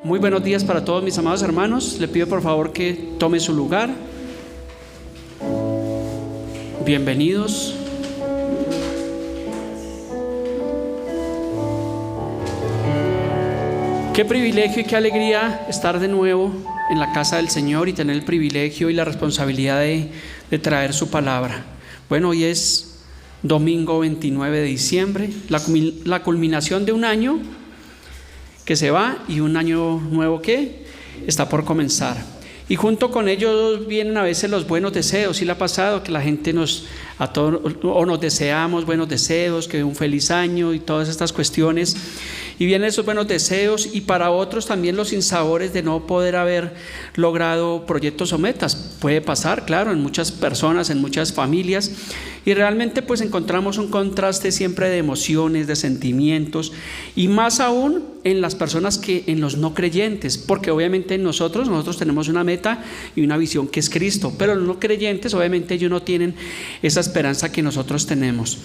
Muy buenos días para todos mis amados hermanos. Le pido por favor que tome su lugar. Bienvenidos. Qué privilegio y qué alegría estar de nuevo en la casa del Señor y tener el privilegio y la responsabilidad de traer su palabra. Bueno, hoy es domingo 29 de diciembre, la culminación de un año que se va y un año nuevo que está por comenzar. Y junto con ellos vienen a veces los buenos deseos. ¿Sí le ha pasado que la gente nos deseamos buenos deseos, que un feliz año y todas estas cuestiones? Y vienen esos buenos deseos, y para otros también los sinsabores de no poder haber logrado proyectos o metas. Puede pasar, claro, en muchas personas, en muchas familias, y realmente pues encontramos un contraste siempre de emociones, de sentimientos, y más aún en las personas que en los no creyentes, porque obviamente nosotros tenemos una meta y una visión que es Cristo, pero los no creyentes obviamente ellos no tienen esa esperanza que nosotros tenemos.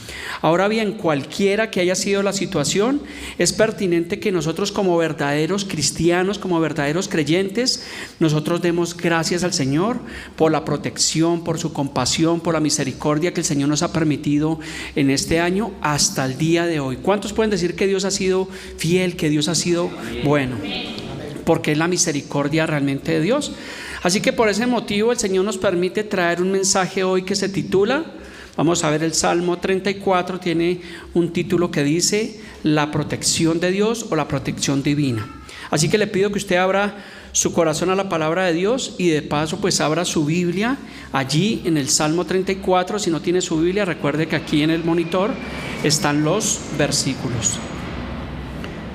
Ahora bien, cualquiera que haya sido la situación, es pertinente que nosotros como verdaderos cristianos, como verdaderos creyentes, nosotros demos gracias al Señor por la protección, por su compasión, por la misericordia que el Señor nos ha permitido en este año hasta el día de hoy. ¿Cuántos pueden decir que Dios ha sido fiel, que Dios ha sido bueno? Porque es la misericordia realmente de Dios. Así que por ese motivo el Señor nos permite traer un mensaje hoy que se titula, vamos a ver, el Salmo 34 tiene un título que dice la protección de Dios o la protección divina. Así que le pido que usted abra su corazón a la palabra de Dios y de paso pues abra su Biblia allí en el Salmo 34. Si no tiene su Biblia, recuerde que aquí en el monitor están los versículos.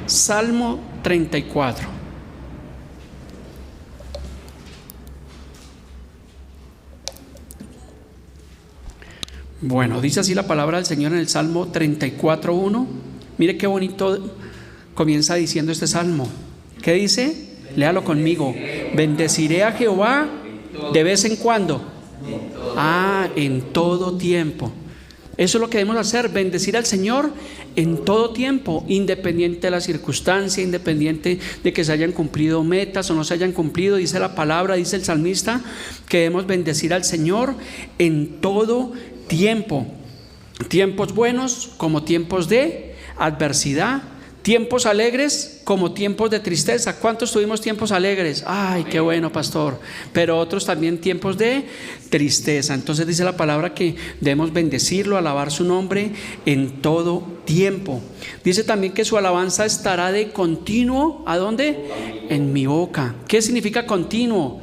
Salmo 34. Bueno, dice así la palabra del Señor en el Salmo 34:1. Mire qué bonito comienza diciendo este salmo. ¿Qué dice? Léalo conmigo. Bendeciré a Jehová de vez en cuando. En todo tiempo. Eso es lo que debemos hacer, bendecir al Señor en todo tiempo, independiente de la circunstancia, independiente de que se hayan cumplido metas o no se hayan cumplido. Dice la palabra, dice el salmista, que debemos bendecir al Señor en todo tiempo. Tiempos buenos como tiempos de adversidad, tiempos alegres como tiempos de tristeza. ¿Cuántos tuvimos tiempos alegres? Ay, qué bueno, pastor. Pero otros también tiempos de tristeza. Entonces dice la palabra que debemos bendecirlo, alabar su nombre en todo tiempo. Dice también que su alabanza estará de continuo. ¿A dónde? En mi boca. ¿Qué significa continuo?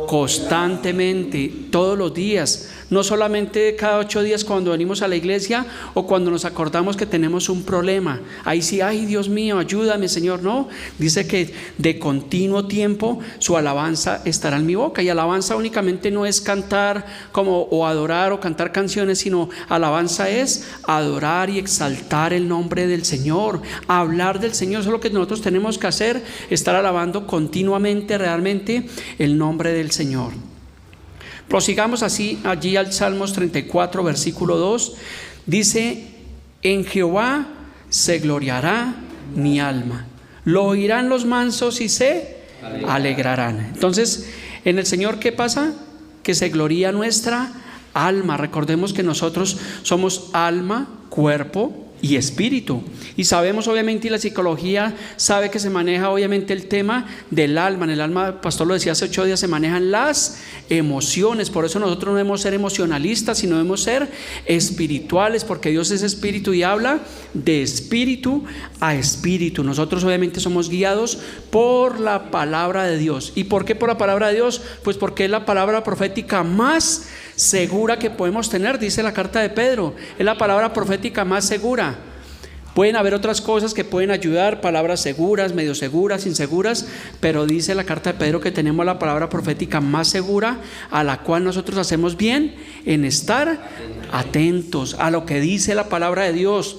Constantemente, todos los días. No solamente cada 8 días cuando venimos a la iglesia o cuando nos acordamos que tenemos un problema. Ahí sí, ay Dios mío, ayúdame Señor. No, dice que de continuo tiempo su alabanza estará en mi boca. Y alabanza únicamente no es cantar o adorar o cantar canciones, sino alabanza es adorar y exaltar el nombre del Señor, hablar del Señor. Eso es lo que nosotros tenemos que hacer, estar alabando continuamente realmente el nombre del Señor. Prosigamos así allí al Salmos 34 versículo 2. Dice: en Jehová se gloriará mi alma, lo oirán los mansos y se alegrarán. Entonces, en el Señor, ¿qué pasa? Que se gloria nuestra alma. Recordemos que nosotros somos alma, cuerpo y espíritu, y sabemos obviamente, y la psicología sabe que se maneja obviamente el tema del alma. En el alma, el pastor lo decía hace 8 días, se manejan las emociones. Por eso nosotros no debemos ser emocionalistas, sino debemos ser espirituales, porque Dios es espíritu y habla de espíritu a espíritu. Nosotros obviamente somos guiados por la palabra de Dios. ¿Y por qué por la palabra de Dios? Pues porque es la palabra profética más segura que podemos tener, dice la carta de Pedro. Es la palabra profética más segura. Pueden haber otras cosas que pueden ayudar, palabras seguras, medio seguras, inseguras, pero dice la carta de Pedro que tenemos la palabra profética más segura, a la cual nosotros hacemos bien en estar atentos a lo que dice la palabra de Dios.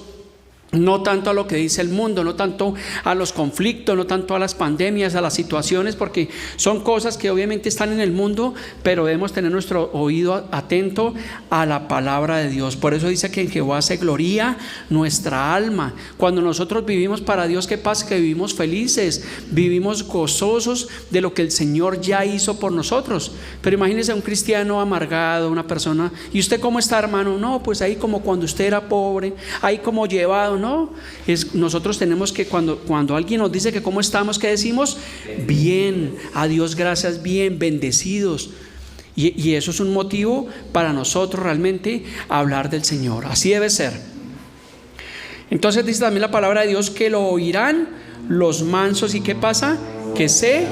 No tanto a lo que dice el mundo, no tanto a los conflictos, no tanto a las pandemias, a las situaciones, porque son cosas que obviamente están en el mundo, pero debemos tener nuestro oído atento a la palabra de Dios. Por eso dice que en Jehová se gloría nuestra alma. Cuando nosotros vivimos para Dios, ¿qué pasa? Que vivimos felices, vivimos gozosos de lo que el Señor ya hizo por nosotros. Pero imagínese un cristiano amargado, una persona, ¿y usted cómo está, hermano? No, pues ahí como cuando usted era pobre, ahí como llevado. No, nosotros tenemos que cuando alguien nos dice que cómo estamos, ¿qué decimos? Bien, a Dios gracias, bien, bendecidos. Y eso es un motivo para nosotros realmente hablar del Señor. Así debe ser. Entonces dice también la palabra de Dios que lo oirán los mansos. ¿Y qué pasa? Que se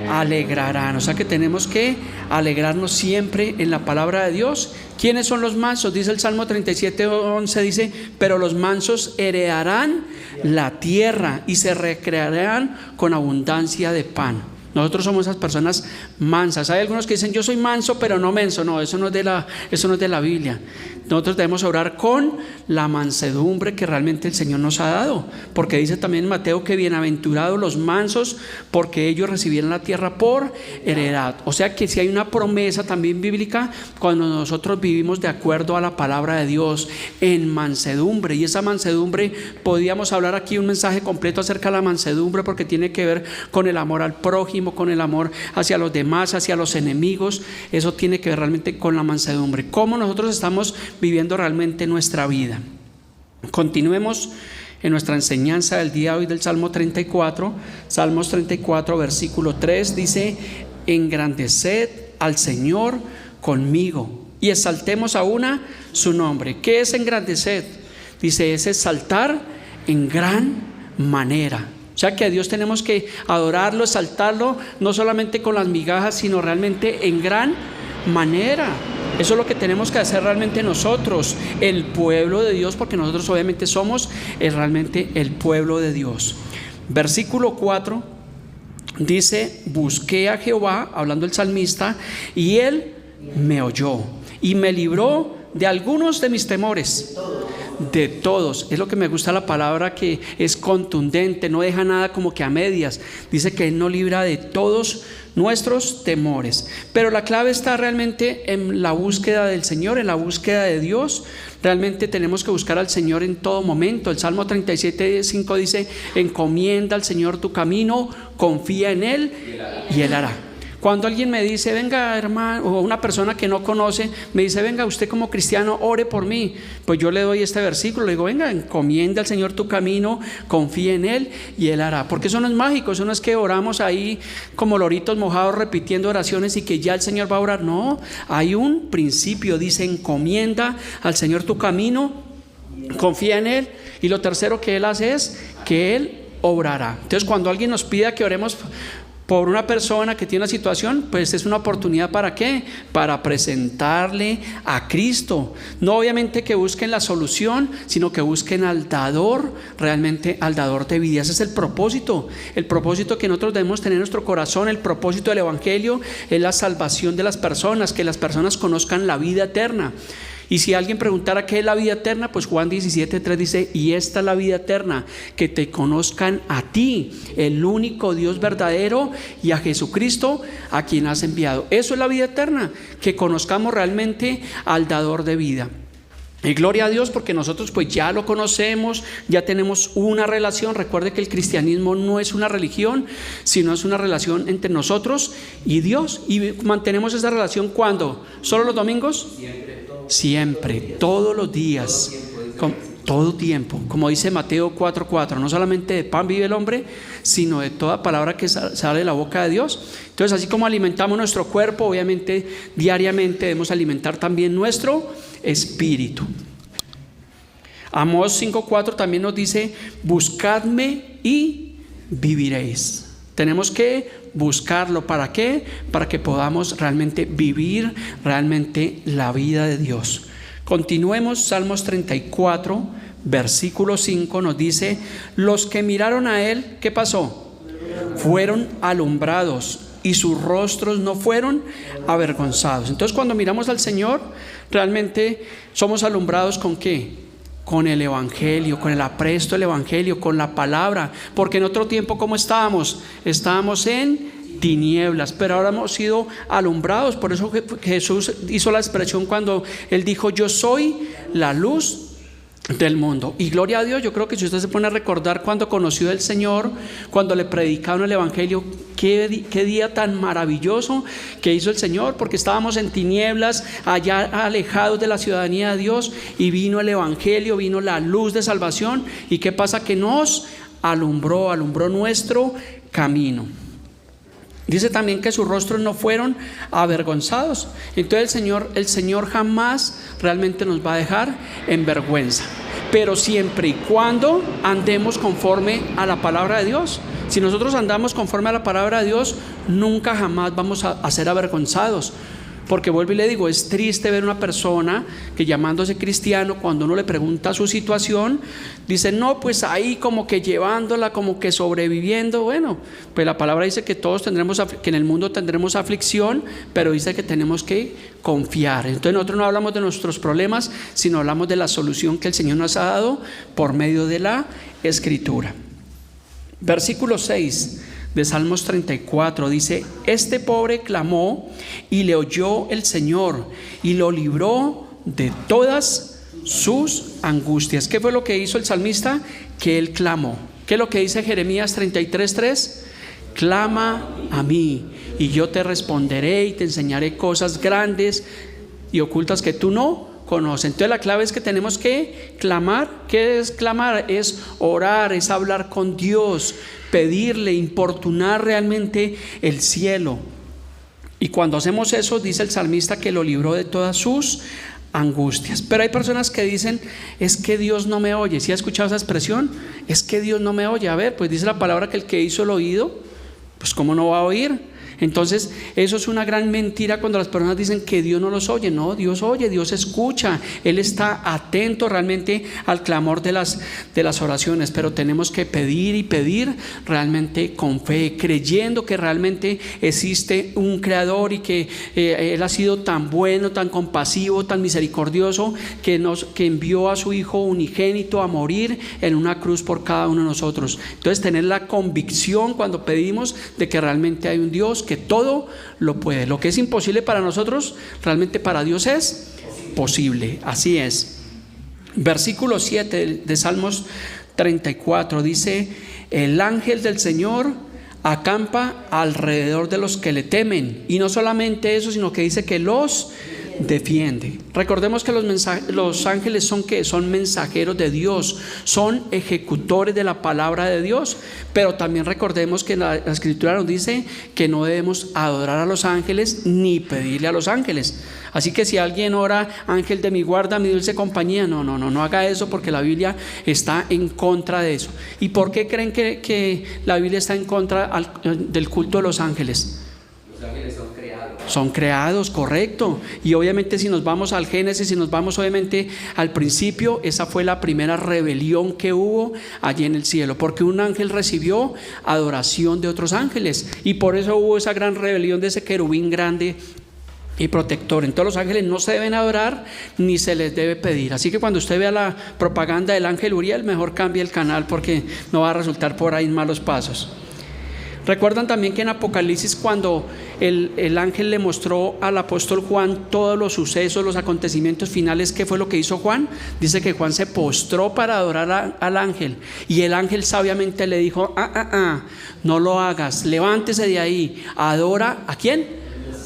alegrarán. O sea que tenemos que alegrarnos siempre en la palabra de Dios. ¿Quiénes son los mansos? Dice el Salmo 37:11, dice: pero los mansos heredarán la tierra y se recrearán con abundancia de pan. Nosotros somos esas personas mansas. Hay algunos que dicen: yo soy manso pero no menso. No, eso no es de la Biblia. Nosotros debemos orar con la mansedumbre que realmente el Señor nos ha dado, porque dice también en Mateo que bienaventurados los mansos, porque ellos recibirán la tierra por heredad. O sea que si hay una promesa también bíblica, cuando nosotros vivimos de acuerdo a la palabra de Dios en mansedumbre, y esa mansedumbre, podíamos hablar aquí un mensaje completo acerca de la mansedumbre, porque tiene que ver con el amor al prójimo, con el amor hacia los demás, hacia los enemigos. Eso tiene que ver realmente con la mansedumbre, cómo nosotros estamos viviendo realmente nuestra vida. Continuemos en nuestra enseñanza del día de hoy del Salmo 34. Salmos 34 versículo 3 dice: engrandeced al Señor conmigo y exaltemos aún su nombre. ¿Qué es engrandecer? Dice: es exaltar en gran manera. O sea que a Dios tenemos que adorarlo, exaltarlo, no solamente con las migajas, sino realmente en gran manera. Eso es lo que tenemos que hacer realmente nosotros, el pueblo de Dios, porque nosotros obviamente somos realmente el pueblo de Dios. Versículo 4 dice: busqué a Jehová, hablando el salmista, y Él me oyó y me libró de algunos de mis temores. De todos. Es lo que me gusta la palabra, que es contundente, no deja nada como que a medias. Dice que Él nos libra de todos nuestros temores. Pero la clave está realmente en la búsqueda del Señor, en la búsqueda de Dios. Realmente tenemos que buscar al Señor en todo momento. El Salmo 37:5 dice: encomienda al Señor tu camino, confía en Él y Él hará. Cuando alguien me dice: venga, hermano, o una persona que no conoce me dice: venga, usted como cristiano, ore por mí, pues yo le doy este versículo, le digo: venga, encomienda al Señor tu camino, confía en Él y Él hará. Porque eso no es mágico, eso no es que oramos ahí como loritos mojados repitiendo oraciones y que ya el Señor va a orar. No, hay un principio, dice: encomienda al Señor tu camino, confía en Él, y lo tercero que Él hace es que Él obrará. Entonces, cuando alguien nos pida que oremos por una persona que tiene una situación, pues es una oportunidad. ¿Para qué? Para presentarle a Cristo. No obviamente que busquen la solución, sino que busquen al dador, realmente al dador de vida. Ese es el propósito que nosotros debemos tener en nuestro corazón. El propósito del Evangelio es la salvación de las personas, que las personas conozcan la vida eterna. Y si alguien preguntara qué es la vida eterna, pues Juan 17:3 dice: y esta es la vida eterna, que te conozcan a ti, el único Dios verdadero, y a Jesucristo a quien has enviado. Eso es la vida eterna, que conozcamos realmente al dador de vida. Y gloria a Dios, porque nosotros pues ya lo conocemos, ya tenemos una relación. Recuerde que el cristianismo no es una religión, sino es una relación entre nosotros y Dios. Y mantenemos esa relación ¿cuándo? ¿Solo los domingos? Siempre, todos los días, todo tiempo, como dice Mateo 4:4, no solamente de pan vive el hombre, sino de toda palabra que sale de la boca de Dios. Entonces, así como alimentamos nuestro cuerpo, obviamente diariamente debemos alimentar también nuestro espíritu. Amós 5:4 también nos dice: buscadme y viviréis. Tenemos que buscarlo. ¿Para qué? Para que podamos realmente vivir realmente la vida de Dios. Continuemos. Salmos 34, versículo 5 nos dice: los que miraron a Él, ¿qué pasó? Fueron alumbrados y sus rostros no fueron avergonzados. Entonces, cuando miramos al Señor, realmente somos alumbrados ¿con qué? con el Evangelio, con el apresto del Evangelio, con la palabra, porque en otro tiempo ¿cómo estábamos? Estábamos en tinieblas, pero ahora hemos sido alumbrados. Por eso Jesús hizo la expresión cuando Él dijo: yo soy la luz del mundo. Y gloria a Dios, yo creo que si usted se pone a recordar cuando conoció al Señor, cuando le predicaron el Evangelio, qué día tan maravilloso que hizo el Señor, porque estábamos en tinieblas, allá alejados de la ciudadanía de Dios, y vino el Evangelio, vino la luz de salvación. ¿Y qué pasa? Que nos alumbró nuestro camino. Dice también que sus rostros no fueron avergonzados. Entonces el Señor jamás realmente nos va a dejar en vergüenza, pero siempre y cuando andemos conforme a la palabra de Dios. Si nosotros andamos conforme a la palabra de Dios, nunca jamás vamos a ser avergonzados. Porque vuelvo y le digo, es triste ver una persona que, llamándose cristiano, cuando uno le pregunta su situación, dice: no, pues ahí como que llevándola, como que sobreviviendo. Bueno, pues la palabra dice que todos que en el mundo tendremos aflicción, pero dice que tenemos que confiar. Entonces nosotros no hablamos de nuestros problemas, sino hablamos de la solución que el Señor nos ha dado por medio de la Escritura. Versículo 6 de Salmos 34 dice: este pobre clamó y le oyó el Señor y lo libró de todas sus angustias. ¿Qué fue lo que hizo el salmista? Que él clamó. ¿Qué es lo que dice Jeremías 33:3? Clama a mí y yo te responderé y te enseñaré cosas grandes y ocultas que tú no conoces. Entonces la clave es que tenemos que clamar. ¿Qué es clamar? Es orar, es hablar con Dios, pedirle, importunar realmente el cielo. Y cuando hacemos eso, dice el salmista que lo libró de todas sus angustias. Pero hay personas que dicen: es que Dios no me oye. ¿Sí ha escuchado esa expresión? Es que Dios no me oye. A ver, pues dice la palabra que el que hizo el oído, pues ¿cómo no va a oír? Entonces eso es una gran mentira cuando las personas dicen que Dios no los oye. No, Dios oye, Dios escucha, Él está atento realmente al clamor de las oraciones, pero tenemos que pedir y pedir realmente con fe, creyendo que realmente existe un creador y que Él ha sido tan bueno, tan compasivo, tan misericordioso, que envió a su Hijo unigénito a morir en una cruz por cada uno de nosotros. Entonces tener la convicción cuando pedimos de que realmente hay un Dios que todo lo puede. Lo que es imposible para nosotros, realmente para Dios es posible. Así es. Versículo 7 de Salmos 34 dice: el ángel del Señor acampa alrededor de los que le temen. Y no solamente eso, sino que dice que los defiende. Recordemos que los ángeles son mensajeros de Dios, son ejecutores de la palabra de Dios. Pero también recordemos que la Escritura nos dice que no debemos adorar a los ángeles ni pedirle a los ángeles. Así que si alguien ora: ángel de mi guarda, mi dulce compañía, no haga eso, porque la Biblia está en contra de eso. ¿Y por qué creen que la Biblia está en contra del culto de los ángeles? Los ángeles son creados, correcto. Y obviamente si nos vamos al Génesis, si nos vamos obviamente al principio, esa fue la primera rebelión que hubo allí en el cielo, porque un ángel recibió adoración de otros ángeles, y por eso hubo esa gran rebelión de ese querubín grande y protector. Entonces los ángeles no se deben adorar ni se les debe pedir. Así que cuando usted vea la propaganda del ángel Uriel, mejor cambie el canal, porque no va a resultar por ahí en malos pasos. Recuerdan también que en Apocalipsis, cuando el ángel le mostró al apóstol Juan todos los sucesos, los acontecimientos finales, ¿qué fue lo que hizo Juan? Dice que Juan se postró para adorar al ángel, y el ángel sabiamente le dijo: no lo hagas, levántese de ahí, adora ¿a quién?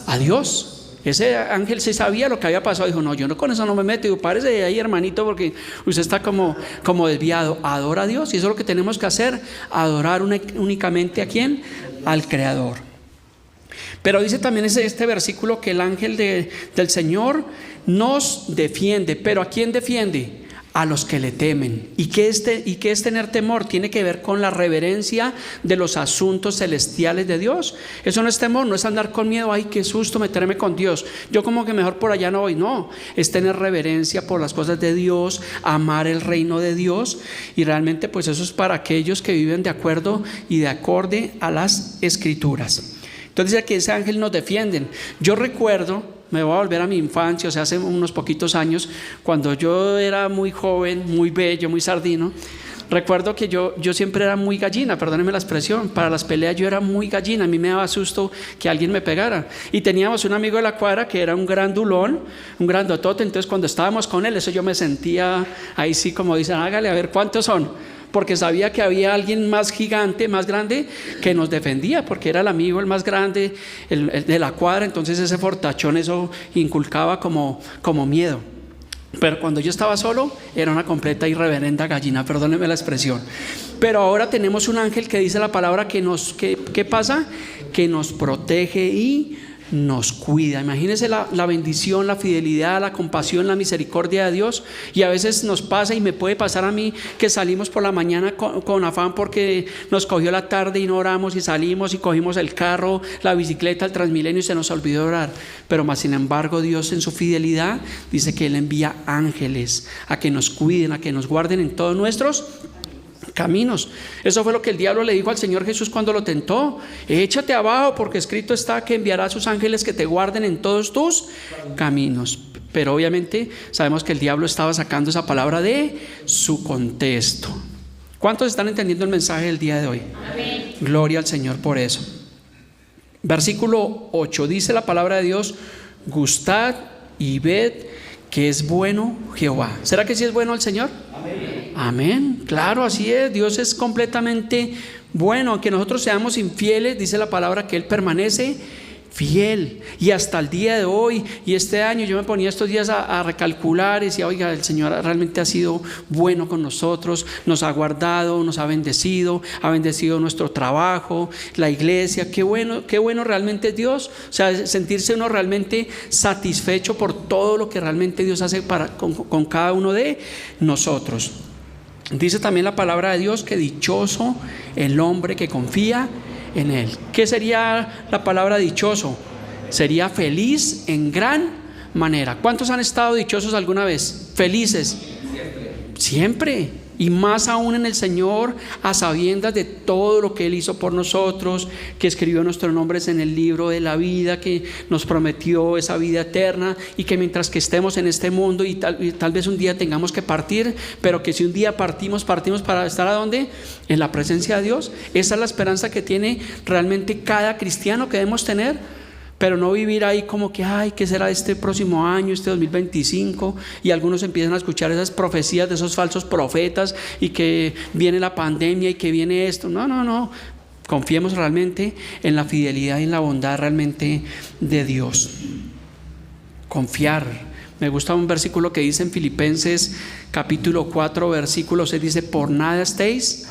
A Dios. Ese ángel sí sabía lo que había pasado. Dijo: no, yo no, con eso no me meto. Digo: párese de ahí, hermanito, porque usted está como desviado. Adora a Dios, y eso es lo que tenemos que hacer: adorar únicamente ¿a quién? Al Creador. Pero dice también este versículo que el ángel del Señor nos defiende. ¿Pero a quién defiende? A los que le temen. ¿Y qué es tener temor? Tiene que ver con la reverencia de los asuntos celestiales de Dios. Eso no es temor, no es andar con miedo: ay, qué susto meterme con Dios, yo como que mejor por allá no voy. No, es tener reverencia por las cosas de Dios, amar el reino de Dios, y realmente pues eso es para aquellos que viven de acuerdo y de acorde a las Escrituras. Entonces dice que ese ángel nos defienden. Yo recuerdo me voy a volver a mi infancia, o sea, hace unos poquitos años, cuando yo era muy joven, muy bello, muy sardino. Recuerdo que yo siempre era muy gallina, perdónenme la expresión, para las peleas yo era muy gallina, a mí me daba susto que alguien me pegara. Y teníamos un amigo de la cuadra que era un grandulón, un grandotote, entonces cuando estábamos con él, eso yo me sentía ahí sí como dicen, hágale a ver cuántos son, porque sabía que había alguien más gigante, más grande, que nos defendía, porque era el amigo el más grande, el de la cuadra, entonces ese fortachón, eso inculcaba como miedo. Pero cuando yo estaba solo, era una completa y reverenda gallina, perdónenme la expresión. Pero ahora tenemos un ángel que dice la palabra ¿qué pasa? Que nos protege y nos cuida. Imagínense la bendición, la fidelidad, la compasión, la misericordia de Dios. Y a veces nos pasa, y me puede pasar a mí, que salimos por la mañana con afán porque nos cogió la tarde y no oramos, y salimos y cogimos el carro, la bicicleta, el Transmilenio, y se nos olvidó orar. Pero más sin embargo, Dios en su fidelidad dice que Él envía ángeles a que nos cuiden, a que nos guarden en todos nuestros caminos. Eso fue lo que el diablo le dijo al Señor Jesús cuando lo tentó: échate abajo, porque escrito está que enviará a sus ángeles que te guarden en todos tus caminos. Pero obviamente sabemos que el diablo estaba sacando esa palabra de su contexto. ¿Cuántos están entendiendo el mensaje del día de hoy? Amén. Gloria al Señor por eso. Versículo 8 dice la palabra de Dios: gustad y ved que es bueno Jehová. ¿Será que sí es bueno el Señor? Amén. Amén, claro, así es. Dios es completamente bueno. Aunque nosotros seamos infieles, dice la palabra que Él permanece fiel. Y hasta el día de hoy y este año, yo me ponía estos días a recalcular y decía: oiga, el Señor realmente ha sido bueno con nosotros, nos ha guardado, nos ha bendecido nuestro trabajo, la iglesia. Qué bueno realmente es Dios. O sea, sentirse uno realmente satisfecho por todo lo que realmente Dios hace con cada uno de nosotros. Dice también la palabra de Dios que dichoso el hombre que confía en Él. ¿Qué sería la palabra dichoso? Sería feliz en gran manera. ¿Cuántos han estado dichosos alguna vez? Felices. Siempre. Y más aún en el Señor, a sabiendas de todo lo que Él hizo por nosotros, que escribió nuestros nombres en el libro de la vida, que nos prometió esa vida eterna, y que mientras que estemos en este mundo y tal vez un día tengamos que partir, pero que si un día partimos para estar ¿a dónde? En la presencia de Dios. Esa es la esperanza que tiene realmente cada cristiano que debemos tener. Pero no vivir ahí como que, ay, ¿qué será este próximo año, este 2025? Y algunos empiezan a escuchar esas profecías de esos falsos profetas, y que viene la pandemia y que viene esto. No. Confiemos realmente en la fidelidad y en la bondad realmente de Dios. Confiar. Me gusta un versículo que dice en Filipenses capítulo 4, versículo 6, dice: por nada estéis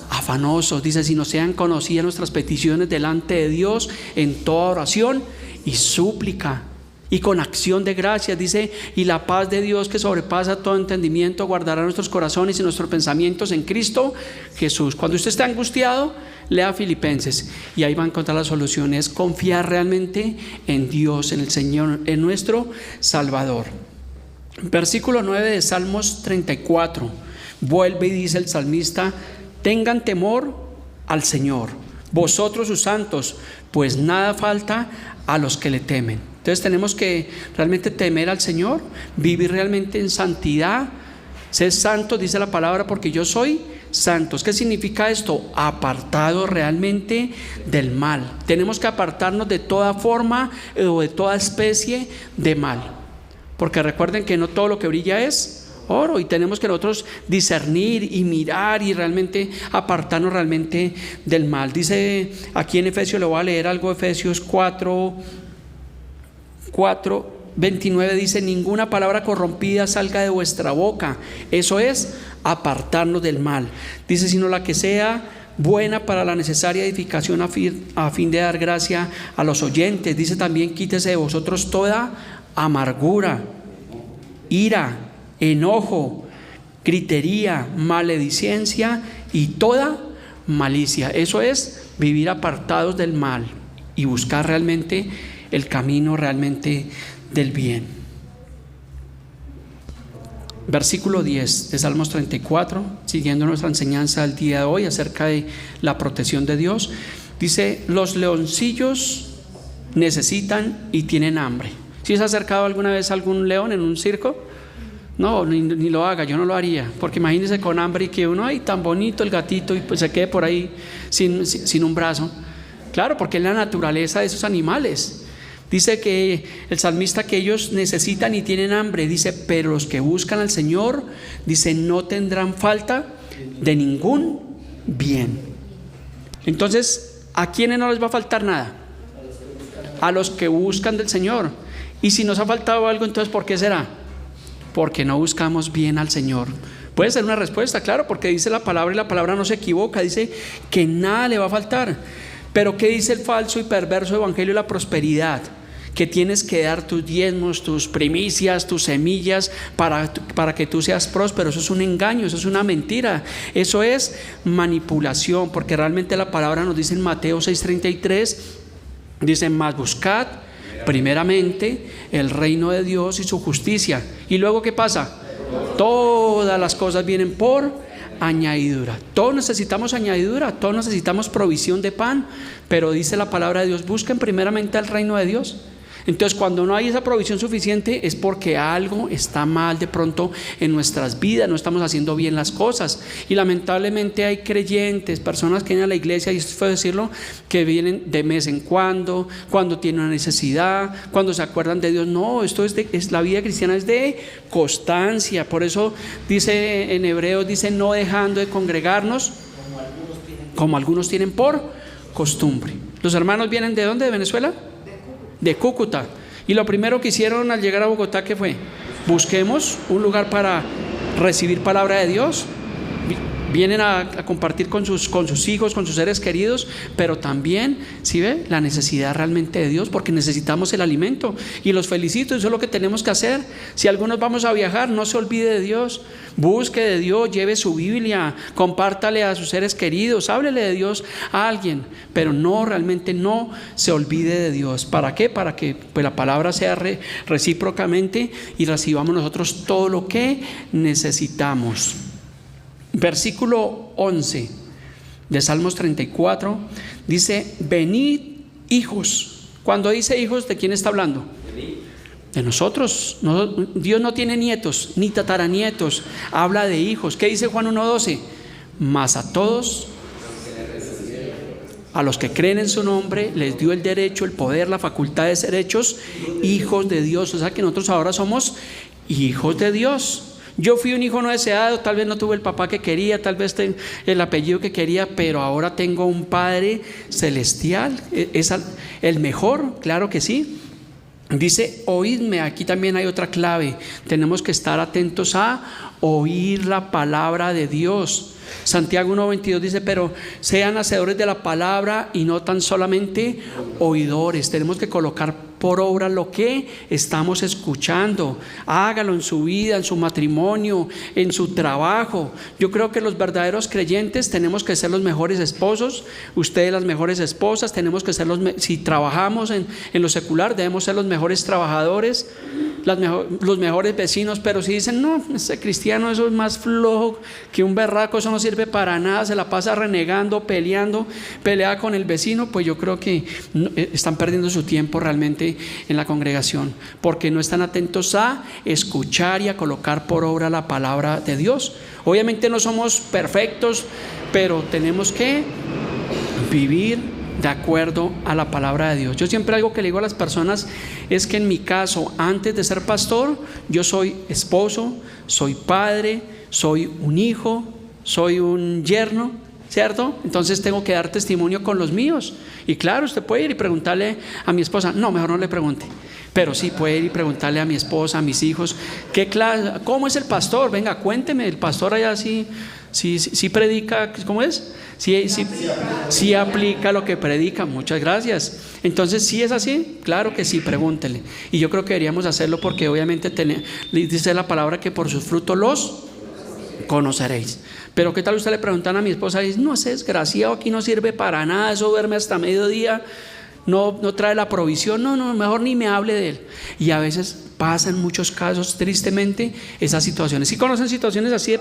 afanosos, dice, sino sean conocidas nuestras peticiones delante de Dios en toda oración y súplica, y con acción de gracias, dice, y la paz de Dios que sobrepasa todo entendimiento guardará nuestros corazones y nuestros pensamientos en Cristo Jesús. Cuando usted esté angustiado, lea Filipenses y ahí va a encontrar la solución. Es confiar realmente en Dios, en el Señor, en nuestro Salvador. Versículo 9 de Salmos 34, vuelve y dice el salmista: tengan temor al Señor, vosotros sus santos, pues nada falta a los que le temen. Entonces tenemos que realmente temer al Señor, vivir realmente en santidad. Sed santos, dice la palabra, porque yo soy santos. ¿Qué significa esto? Apartados realmente del mal. Tenemos que apartarnos de toda forma o de toda especie de mal, porque recuerden que no todo lo que brilla es oro, y tenemos que nosotros discernir y mirar y realmente apartarnos realmente del mal. Dice aquí en Efesios, le voy a leer algo, Efesios 4:29, dice: ninguna palabra corrompida salga de vuestra boca, eso es, apartarnos del mal. Dice: sino la que sea buena para la necesaria edificación a fin de dar gracia a los oyentes. Dice también: quítese de vosotros toda amargura, ira, enojo, gritería, maledicencia y toda malicia. Eso es vivir apartados del mal y buscar realmente el camino realmente del bien. Versículo 10 de Salmos 34, siguiendo nuestra enseñanza del día de hoy acerca de la protección de Dios, dice: los leoncillos necesitan y tienen hambre. ¿Sí se ha acercado alguna vez a algún león en un circo? No, ni lo haga, yo no lo haría, porque imagínese con hambre y que uno, ay, tan bonito el gatito, y pues se quede por ahí sin un brazo. Claro, porque es la naturaleza de esos animales. Dice que el salmista que ellos necesitan y tienen hambre, dice, pero los que buscan al Señor, dice, no tendrán falta de ningún bien. Entonces, ¿a quiénes no les va a faltar nada? A los que buscan del Señor. Y si nos ha faltado algo, entonces ¿por qué será? Porque no buscamos bien al Señor. Puede ser una respuesta, claro, porque dice la palabra y la palabra no se equivoca, dice que nada le va a faltar. Pero ¿qué dice el falso y perverso evangelio de la prosperidad? Que tienes que dar tus diezmos, tus primicias, tus semillas para que tú seas próspero. Eso es un engaño, eso es una mentira, eso es manipulación, porque realmente la palabra nos dice en Mateo 6:33, dice, más buscad primeramente el reino de Dios y su justicia. Y luego ¿qué pasa? Todas las cosas vienen por añadidura. Todos necesitamos añadidura, todos necesitamos provisión de pan, pero dice la palabra de Dios, busquen primeramente el reino de Dios. Entonces, cuando no hay esa provisión suficiente es porque algo está mal de pronto en nuestras vidas, no estamos haciendo bien las cosas. Y lamentablemente hay creyentes, personas que vienen a la iglesia, y esto fue decirlo, que vienen de vez en cuando tienen una necesidad, cuando se acuerdan de Dios. No, esto es la vida cristiana, es de constancia. Por eso dice en Hebreos, dice, no dejando de congregarnos, como algunos tienen por costumbre. Los hermanos vienen ¿de dónde? ¿De Venezuela? De Cúcuta. Y lo primero que hicieron al llegar a Bogotá, ¿qué fue? Busquemos un lugar para recibir palabra de Dios. Vienen a compartir con sus hijos, con sus seres queridos, pero también, ¿sí ve? La necesidad realmente de Dios, porque necesitamos el alimento. Y los felicito, eso es lo que tenemos que hacer. Si algunos vamos a viajar, no se olvide de Dios, busque de Dios, lleve su Biblia, compártale a sus seres queridos, háblele de Dios a alguien, pero no, realmente no se olvide de Dios. ¿Para qué? Para que pues, la palabra sea recíprocamente y recibamos nosotros todo lo que necesitamos. Versículo 11 de Salmos 34 dice, venid hijos. Cuando dice hijos, ¿de quién está hablando? De nosotros. Dios no tiene nietos ni tataranietos, habla de hijos. ¿Qué dice Juan 1:12? Mas a todos, a los que creen en su nombre, les dio el derecho, el poder, la facultad de ser hechos hijos de Dios. O sea que nosotros ahora somos hijos de Dios. Yo fui un hijo no deseado, tal vez no tuve el papá que quería, tal vez el apellido que quería, pero ahora tengo un Padre celestial, es el mejor, claro que sí. Dice, oídme, aquí también hay otra clave, tenemos que estar atentos a oír la palabra de Dios. Santiago 1:22 dice, pero sean hacedores de la palabra y no tan solamente oidores. Tenemos que colocar por obra lo que estamos escuchando. Hágalo en su vida, en su matrimonio, en su trabajo. Yo creo que los verdaderos creyentes tenemos que ser los mejores esposos, ustedes las mejores esposas, tenemos que ser si trabajamos en lo secular, debemos ser los mejores trabajadores, los mejores vecinos. Pero si dicen, no, ese cristiano eso es más flojo que un berraco, eso no sirve para nada, se la pasa renegando, pelea con el vecino, pues yo creo que están perdiendo su tiempo realmente en la congregación, porque no están atentos a escuchar y a colocar por obra la palabra de Dios. Obviamente no somos perfectos, pero tenemos que vivir de acuerdo a la palabra de Dios. Yo siempre algo que le digo a las personas es que en mi caso, antes de ser pastor, yo soy esposo, soy padre, soy un hijo, soy un yerno, ¿cierto? Entonces tengo que dar testimonio con los míos. Y claro, usted puede ir y preguntarle a mi esposa, no, mejor no le pregunte, pero sí puede ir y preguntarle a mi esposa, a mis hijos, ¿qué clase, cómo es el pastor? Venga, cuénteme, el pastor allá sí predica, ¿cómo es? Sí aplica lo que predica, muchas gracias. Entonces, ¿sí es así? Claro que sí, pregúntele. Y yo creo que deberíamos hacerlo porque obviamente dice la palabra que por sus frutos los conoceréis. Pero ¿qué tal usted le preguntan a mi esposa y dice, no, ese desgraciado aquí no sirve para nada, eso duerme hasta mediodía, no trae la provisión, no, mejor ni me hable de él? Y a veces pasa en muchos casos, tristemente, esas situaciones. ¿Sí conocen situaciones así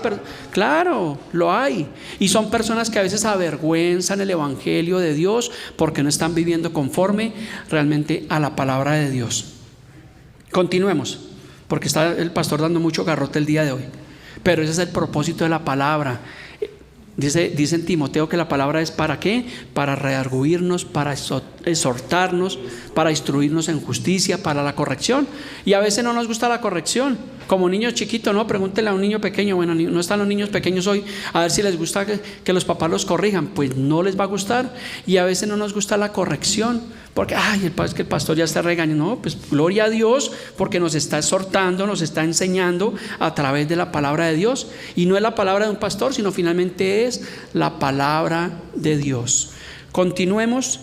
Claro, lo hay. Y son personas que a veces avergüenzan el evangelio de Dios porque no están viviendo conforme realmente a la palabra de Dios. Continuemos, porque está el pastor dando mucho garrote el día de hoy. Pero ese es el propósito de la palabra. Dice en Timoteo que la palabra es ¿para qué? Para redarguirnos, para exhortarnos, para instruirnos en justicia, para la corrección. Y a veces no nos gusta la corrección. Como niños chiquitos, ¿no? Pregúntele a un niño pequeño. Bueno, no están los niños pequeños hoy, a ver si les gusta que los papás los corrijan. Pues no les va a gustar. Y a veces no nos gusta la corrección, porque es que el pastor ya está regañando. No, pues gloria a Dios, porque nos está exhortando, nos está enseñando a través de la palabra de Dios. Y no es la palabra de un pastor, sino finalmente es la palabra de Dios. Continuemos.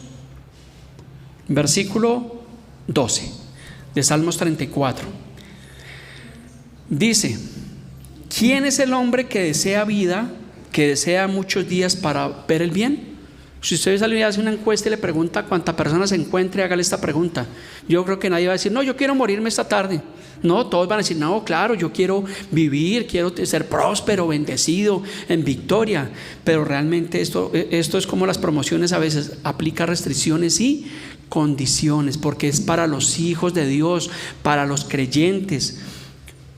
Versículo 12 de Salmos 34. Dice: ¿quién es el hombre que desea vida, que desea muchos días para ver el bien? Si usted sale y hace una encuesta y le pregunta cuántas personas se encuentre, hágale esta pregunta. Yo creo que nadie va a decir, no, yo quiero morirme esta tarde. No, todos van a decir, no, claro, yo quiero vivir, quiero ser próspero, bendecido, en victoria. Pero realmente esto es como las promociones, a veces aplica restricciones y condiciones, porque es para los hijos de Dios, para los creyentes.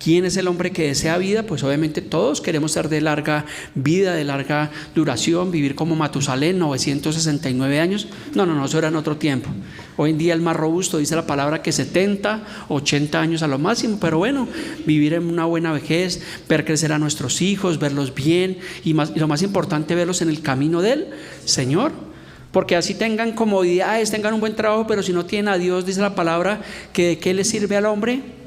¿Quién es el hombre que desea vida? Pues obviamente todos queremos ser de larga vida, de larga duración, vivir como Matusalén, 969 años. No, eso era en otro tiempo. Hoy en día el más robusto dice la palabra que 70, 80 años a lo máximo, pero bueno, vivir en una buena vejez, ver crecer a nuestros hijos, verlos bien y lo más importante, verlos en el camino del Señor. Porque así tengan comodidades, tengan un buen trabajo, pero si no tienen a Dios, dice la palabra, que ¿de qué le sirve al hombre?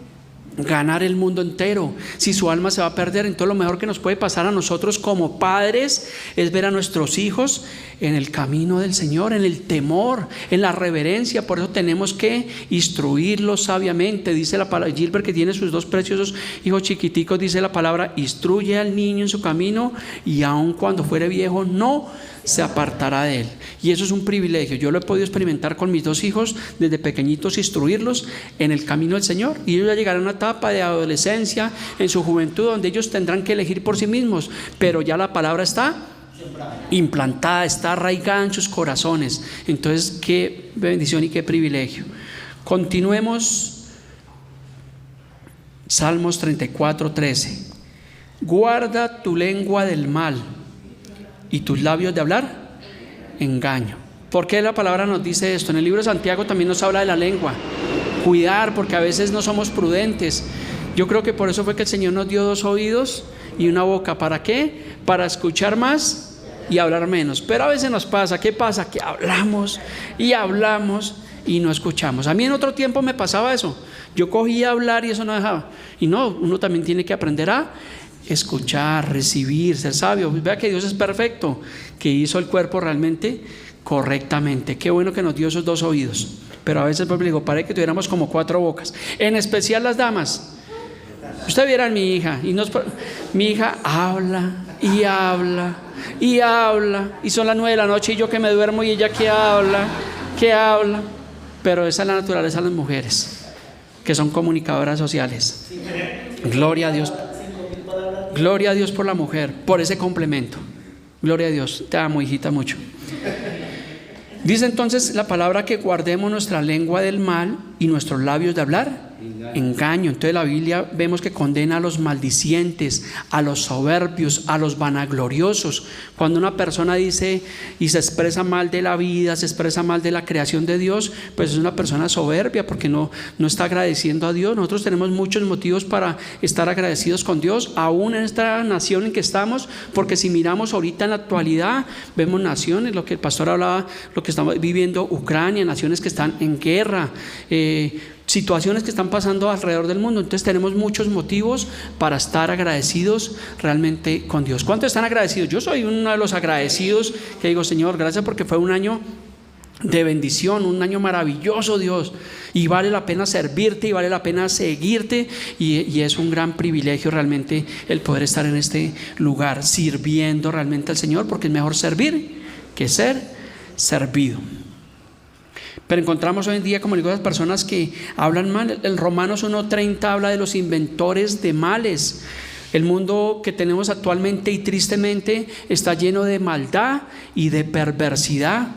Ganar el mundo entero, si su alma se va a perder. Entonces lo mejor que nos puede pasar a nosotros como padres es ver a nuestros hijos en el camino del Señor, en el temor, en la reverencia. Por eso tenemos que instruirlos sabiamente. Dice la palabra, Gilbert, que tiene sus dos preciosos hijos chiquiticos, dice la palabra: instruye al niño en su camino y aun cuando fuere viejo no se apartará de él. Y eso es un privilegio. Yo lo he podido experimentar con mis dos hijos desde pequeñitos, instruirlos en el camino del Señor, y ellos ya llegarán a una etapa de adolescencia, en su juventud, donde ellos tendrán que elegir por sí mismos, pero ya la palabra está implantada, está arraigada en sus corazones. Entonces, qué bendición y qué privilegio. Continuemos. Salmos 34:13. Guarda tu lengua del mal y tus labios de hablar engaño. ¿Por qué la palabra nos dice esto? En el libro de Santiago también nos habla de la lengua. Cuidar, porque a veces no somos prudentes. Yo creo que por eso fue que el Señor nos dio dos oídos y una boca. ¿Para qué? Para escuchar más y hablar menos. Pero a veces nos pasa, ¿qué pasa? Que hablamos y no escuchamos. A mí en otro tiempo me pasaba eso. Yo cogía a hablar y eso no dejaba. Y no, uno también tiene que aprender a escuchar, recibir, ser sabio. Vea que Dios es perfecto, que hizo el cuerpo realmente correctamente. Qué bueno que nos dio esos dos oídos. Pero a veces pues, le digo, parece que tuviéramos como 4 bocas. En especial las damas. Usted viera a mi hija, mi hija habla y habla y habla, y son las 9 de la noche y yo que me duermo y ella que habla. Pero esa es la naturaleza de las mujeres, que son comunicadoras sociales. Gloria a Dios. Gloria a Dios por la mujer, por ese complemento. Gloria a Dios, te amo, hijita, mucho. Dice entonces la palabra que guardemos nuestra lengua del mal y nuestros labios de hablar engaño. Entonces la Biblia vemos que condena a los maldicientes, a los soberbios, a los vanagloriosos. Cuando una persona dice y se expresa mal de la vida, se expresa mal de la creación de Dios, pues es una persona soberbia, porque no está agradeciendo a Dios. Nosotros tenemos muchos motivos para estar agradecidos con Dios, aún en esta nación en que estamos, porque si miramos ahorita en la actualidad, vemos naciones, lo que el pastor hablaba, lo que estamos viviendo, Ucrania, naciones que están en guerra, situaciones que están pasando alrededor del mundo. Entonces tenemos muchos motivos para estar agradecidos realmente con Dios. ¿Cuántos están agradecidos? Yo soy uno de los agradecidos que digo, Señor, gracias, porque fue un año de bendición, un año maravilloso, Dios, y vale la pena servirte y vale la pena seguirte, y es un gran privilegio realmente el poder estar en este lugar sirviendo realmente al Señor, porque es mejor servir que ser servido. Pero encontramos hoy en día, como digo, las personas que hablan mal. El Romanos 1:30 habla de los inventores de males. El mundo que tenemos actualmente y tristemente está lleno de maldad y de perversidad.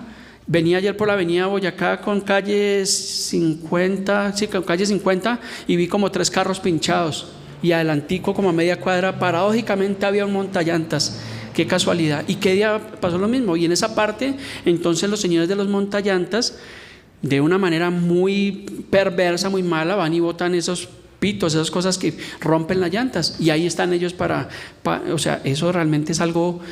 Venía ayer por la avenida Boyacá con calle 50, sí, con calle 50, y vi como 3 carros pinchados. Y adelantico, como a media cuadra, paradójicamente había un montallantas. Qué casualidad. ¿Y qué día pasó lo mismo? Y en esa parte, entonces los señores de los montallantas, de una manera muy perversa, muy mala, van y botan esos pitos, esas cosas que rompen las llantas, y ahí están ellos o sea, eso realmente es algo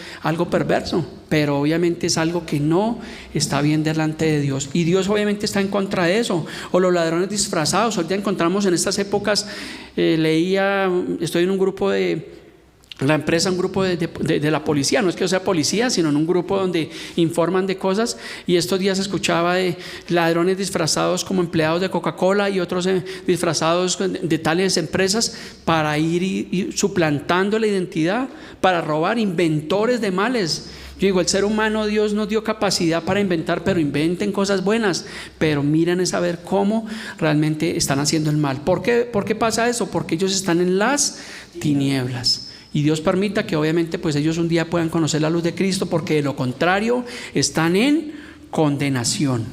perverso, pero obviamente es algo que no está bien delante de Dios, y Dios obviamente está en contra de eso. O los ladrones disfrazados. Ahorita encontramos en estas épocas, estoy en un grupo de la empresa, un grupo de la policía, no es que yo sea policía, sino en un grupo donde informan de cosas, y estos días escuchaba de ladrones disfrazados como empleados de Coca-Cola y otros disfrazados de tales empresas para ir y suplantando la identidad, para robar, inventores de males. Yo digo, el ser humano, Dios nos dio capacidad para inventar, pero inventen cosas buenas, pero miren es saber cómo realmente están haciendo el mal. ¿Por qué pasa eso? Porque ellos están en las tinieblas. Y Dios permita que obviamente pues ellos un día puedan conocer la luz de Cristo, porque de lo contrario están en condenación.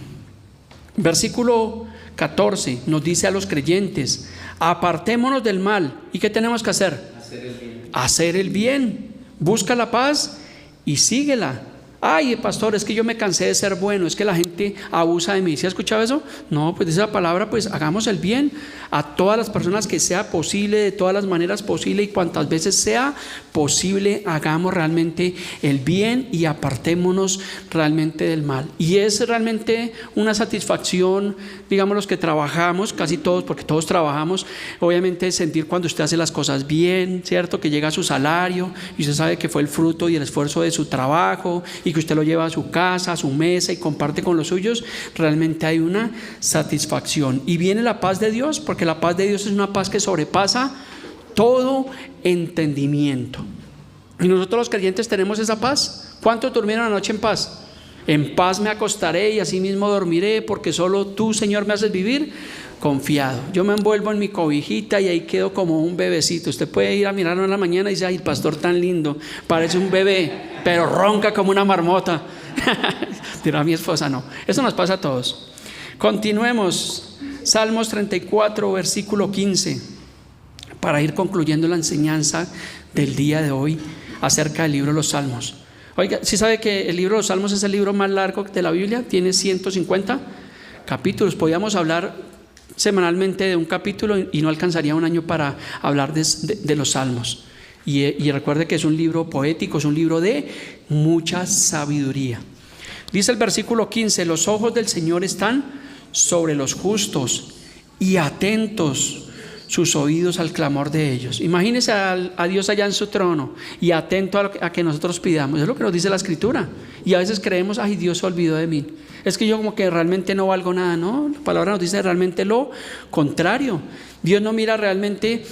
Versículo 14 nos dice a los creyentes: apartémonos del mal. ¿Y qué tenemos que hacer? Hacer el bien. Hacer el bien. Busca la paz y síguela. Ay, pastor, es que yo me cansé de ser bueno, es que la gente abusa de mí. ¿Sí ha escuchado eso? No, pues dice la palabra, pues hagamos el bien a todas las personas que sea posible, de todas las maneras posibles, y cuantas veces sea posible, hagamos realmente el bien y apartémonos realmente del mal. Y es realmente una satisfacción, digamos, los que trabajamos, casi todos, porque todos trabajamos, obviamente sentir cuando usted hace las cosas bien, ¿cierto? Que llega a su salario y usted sabe que fue el fruto y el esfuerzo de su trabajo, y que usted lo lleva a su casa, a su mesa y comparte con los suyos. Realmente hay una satisfacción, y viene la paz de Dios, porque la paz de Dios es una paz que sobrepasa todo entendimiento. Y nosotros los creyentes tenemos esa paz. ¿Cuántos durmieron anoche en paz? En paz me acostaré y así mismo dormiré, porque solo tú, Señor, me haces vivir confiado. Yo me envuelvo en mi cobijita y ahí quedo como un bebecito. Usted puede ir a mirarlo en la mañana y dice: ay, el pastor tan lindo, parece un bebé, pero ronca como una marmota. Dirá mi esposa. No, eso nos pasa a todos. Continuemos. Salmos 34, versículo 15, para ir concluyendo la enseñanza del día de hoy acerca del libro de los Salmos. Oiga, ¿sí sabe que el libro de los Salmos es el libro más largo de la Biblia? Tiene 150 capítulos. Podíamos hablar semanalmente de un capítulo y no alcanzaría un año para hablar de los Salmos. Y recuerde que es un libro poético, es un libro de mucha sabiduría. Dice el versículo 15: los ojos del Señor están sobre los justos y atentos sus oídos al clamor de ellos. Imagínese a Dios allá en su trono y atento a que nosotros pidamos. Es lo que nos dice la Escritura. Y a veces creemos: ay, Dios se olvidó de mí, es que yo como que realmente no valgo nada. No, la palabra nos dice realmente lo contrario. Dios no mira realmente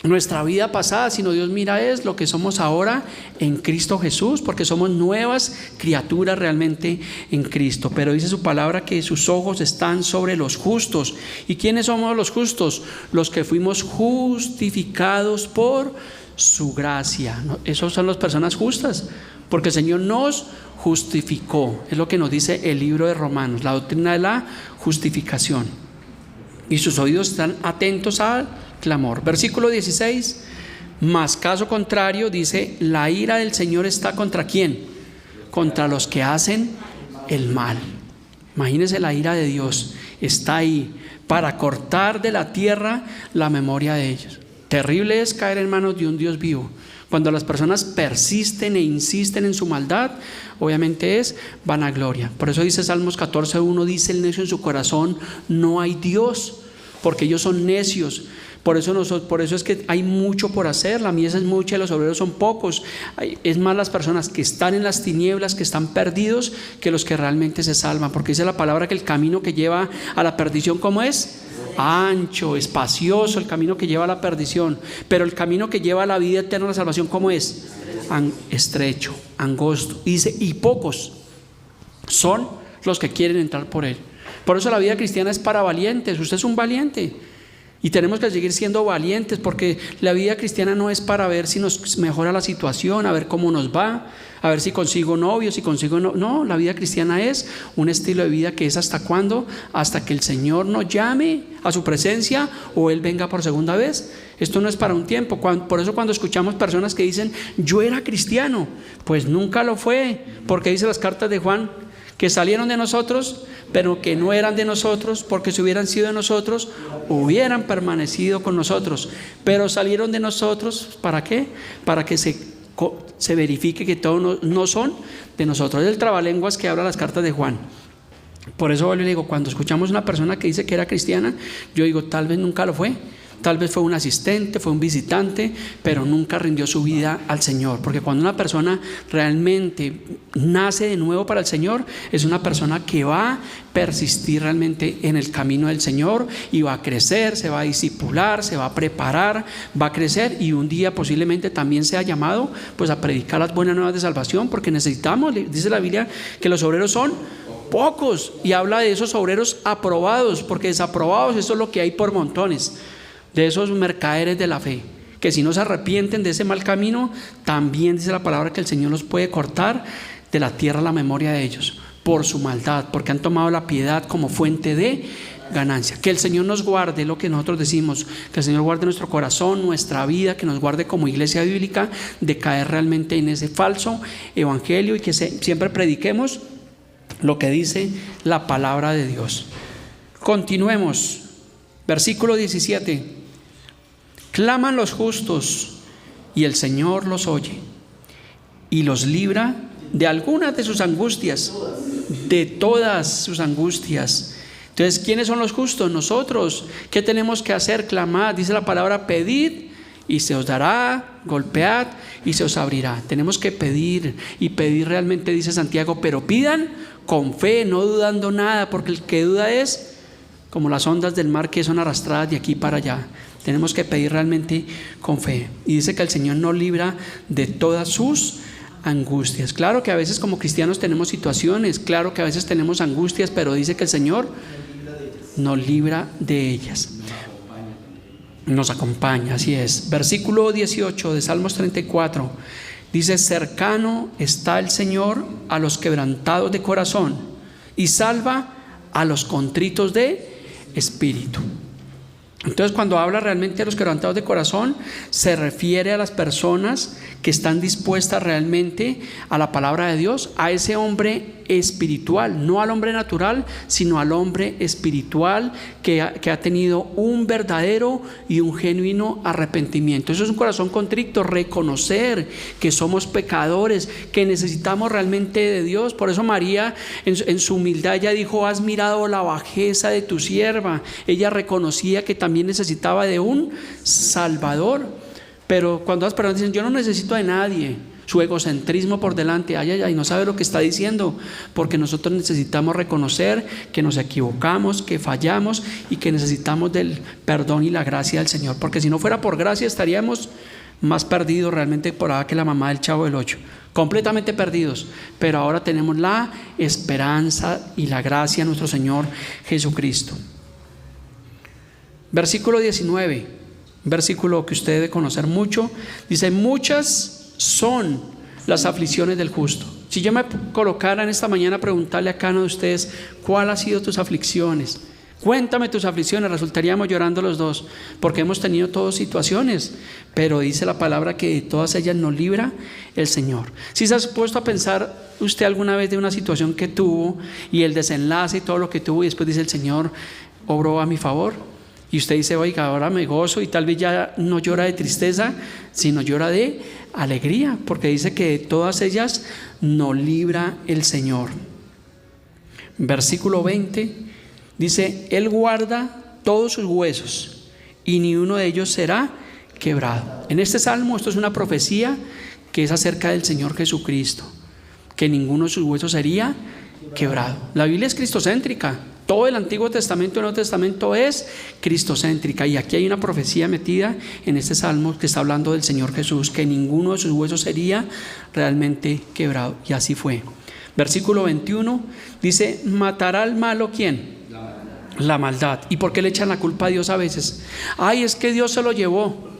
nuestra vida pasada, sino Dios mira es lo que somos ahora en Cristo Jesús, porque somos nuevas criaturas realmente en Cristo. Pero dice su palabra que sus ojos están sobre los justos. ¿Y quiénes somos los justos? Los que fuimos justificados por su gracia. Esos son las personas justas, porque el Señor nos justificó. Es lo que nos dice el libro de Romanos, la doctrina de la justificación. Y sus oídos están atentos al clamor. Versículo 16: mas caso contrario, dice: la ira del Señor está ¿contra quién? Contra los que hacen el mal. Imagínense, la ira de Dios está ahí para cortar de la tierra la memoria de ellos. Terrible es caer en manos de un Dios vivo. Cuando las personas persisten e insisten en su maldad, obviamente es vanagloria. Por eso dice Salmos 14:1, dice: el necio en su corazón no hay Dios, porque ellos son necios. Por eso es que hay mucho por hacer, la mies es mucha y los obreros son pocos. Es más las personas que están en las tinieblas, que están perdidos, que los que realmente se salvan. Porque dice la palabra que el camino que lleva a la perdición, ¿cómo es? Ancho, espacioso el camino que lleva a la perdición. Pero el camino que lleva a la vida eterna, a la salvación, ¿cómo es? Estrecho, angosto. Dice: y pocos son los que quieren entrar por él. Por eso la vida cristiana es para valientes. Usted es un valiente. Y tenemos que seguir siendo valientes, porque la vida cristiana no es para ver si nos mejora la situación, a ver cómo nos va, a ver si consigo novio, si consigo no. No, la vida cristiana es un estilo de vida que es ¿hasta cuándo? Hasta que el Señor nos llame a su presencia o Él venga por segunda vez. Esto no es para un tiempo. Por eso cuando escuchamos personas que dicen, yo era cristiano, pues nunca lo fue, porque dice las cartas de Juan, que salieron de nosotros, pero que no eran de nosotros, porque si hubieran sido de nosotros, hubieran permanecido con nosotros. Pero salieron de nosotros, ¿para qué? Para que se verifique que todos no son de nosotros. Es el trabalenguas que habla las cartas de Juan. Por eso yo le digo, cuando escuchamos una persona que dice que era cristiana, yo digo, tal vez nunca lo fue. Tal vez fue un asistente, fue un visitante, pero nunca rindió su vida al Señor. Porque cuando una persona realmente nace de nuevo para el Señor, es una persona que va a persistir realmente en el camino del Señor y va a crecer, se va a discipular, se va a preparar, va a crecer y un día posiblemente también sea llamado pues a predicar las buenas nuevas de salvación, porque necesitamos, dice la Biblia, que los obreros son pocos, y habla de esos obreros aprobados, porque desaprobados eso es lo que hay por montones, de esos mercaderes de la fe, que si no se arrepienten de ese mal camino, también dice la palabra que el Señor los puede cortar de la tierra la memoria de ellos, por su maldad, porque han tomado la piedad como fuente de ganancia. Que el Señor nos guarde, lo que nosotros decimos, que el Señor guarde nuestro corazón, nuestra vida, que nos guarde como iglesia bíblica de caer realmente en ese falso evangelio, y que siempre prediquemos lo que dice la palabra de Dios. Continuemos, versículo 17. Claman los justos y el Señor los oye y los libra de algunas de sus angustias, de todas sus angustias. Entonces, ¿quiénes son los justos? Nosotros. ¿Qué tenemos que hacer? Clamad, dice la palabra, pedid y se os dará, golpead y se os abrirá. Tenemos que pedir, y pedir realmente, dice Santiago, pero pidan con fe, no dudando nada, porque el que duda es como las ondas del mar que son arrastradas de aquí para allá. Tenemos que pedir realmente con fe. Y dice que el Señor nos libra de todas sus angustias. Claro que a veces como cristianos tenemos situaciones, claro que a veces tenemos angustias, pero dice que el Señor nos libra de ellas. Nos acompaña, así es. Versículo 18 de Salmos 34 dice: cercano está el Señor a los quebrantados de corazón y salva a los contritos de espíritu. Entonces, cuando habla realmente de los quebrantados de corazón, se refiere a las personas que están dispuestas realmente a la palabra de Dios, a ese hombre espiritual, no al hombre natural, sino al hombre espiritual que ha tenido un verdadero y un genuino arrepentimiento. Eso es un corazón contrito, reconocer que somos pecadores, que necesitamos realmente de Dios. Por eso María en su humildad ella dijo: has mirado la bajeza de tu sierva. Ella reconocía que también necesitaba de un Salvador. Pero cuando las personas dicen: yo no necesito de nadie, su egocentrismo por delante, ay, no sabe lo que está diciendo, porque nosotros necesitamos reconocer que nos equivocamos, que fallamos y que necesitamos del perdón y la gracia del Señor, porque si no fuera por gracia estaríamos más perdidos realmente por ahí que la mamá del Chavo del Ocho, completamente perdidos. Pero ahora tenemos la esperanza y la gracia de nuestro Señor Jesucristo. Versículo 19, versículo que usted debe conocer mucho, dice: muchas son las aflicciones del justo. Si yo me colocara en esta mañana a preguntarle a cada uno de ustedes: ¿cuál ha sido tus aflicciones? Cuéntame tus aflicciones, resultaríamos llorando los dos, porque hemos tenido todas situaciones, pero dice la palabra que de todas ellas nos libra el Señor. Si se ha puesto a pensar usted alguna vez de una situación que tuvo y el desenlace y todo lo que tuvo, y después dice: el Señor obró a mi favor, y usted dice: oiga, ahora me gozo, y tal vez ya no llora de tristeza, sino llora de alegría, porque dice que de todas ellas nos libra el Señor. Versículo 20 dice: Él guarda todos sus huesos y ni uno de ellos será quebrado. En este salmo, esto es una profecía que es acerca del Señor Jesucristo, que ninguno de sus huesos sería quebrado. La Biblia es cristocéntrica. Todo el Antiguo Testamento y el Nuevo Testamento es cristocéntrica, y aquí hay una profecía metida en este salmo que está hablando del Señor Jesús, que ninguno de sus huesos sería realmente quebrado, y así fue. Versículo 21 dice: ¿matará al malo quién? la maldad. ¿Y por qué le echan la culpa a Dios a veces? Ay, es que Dios se lo llevó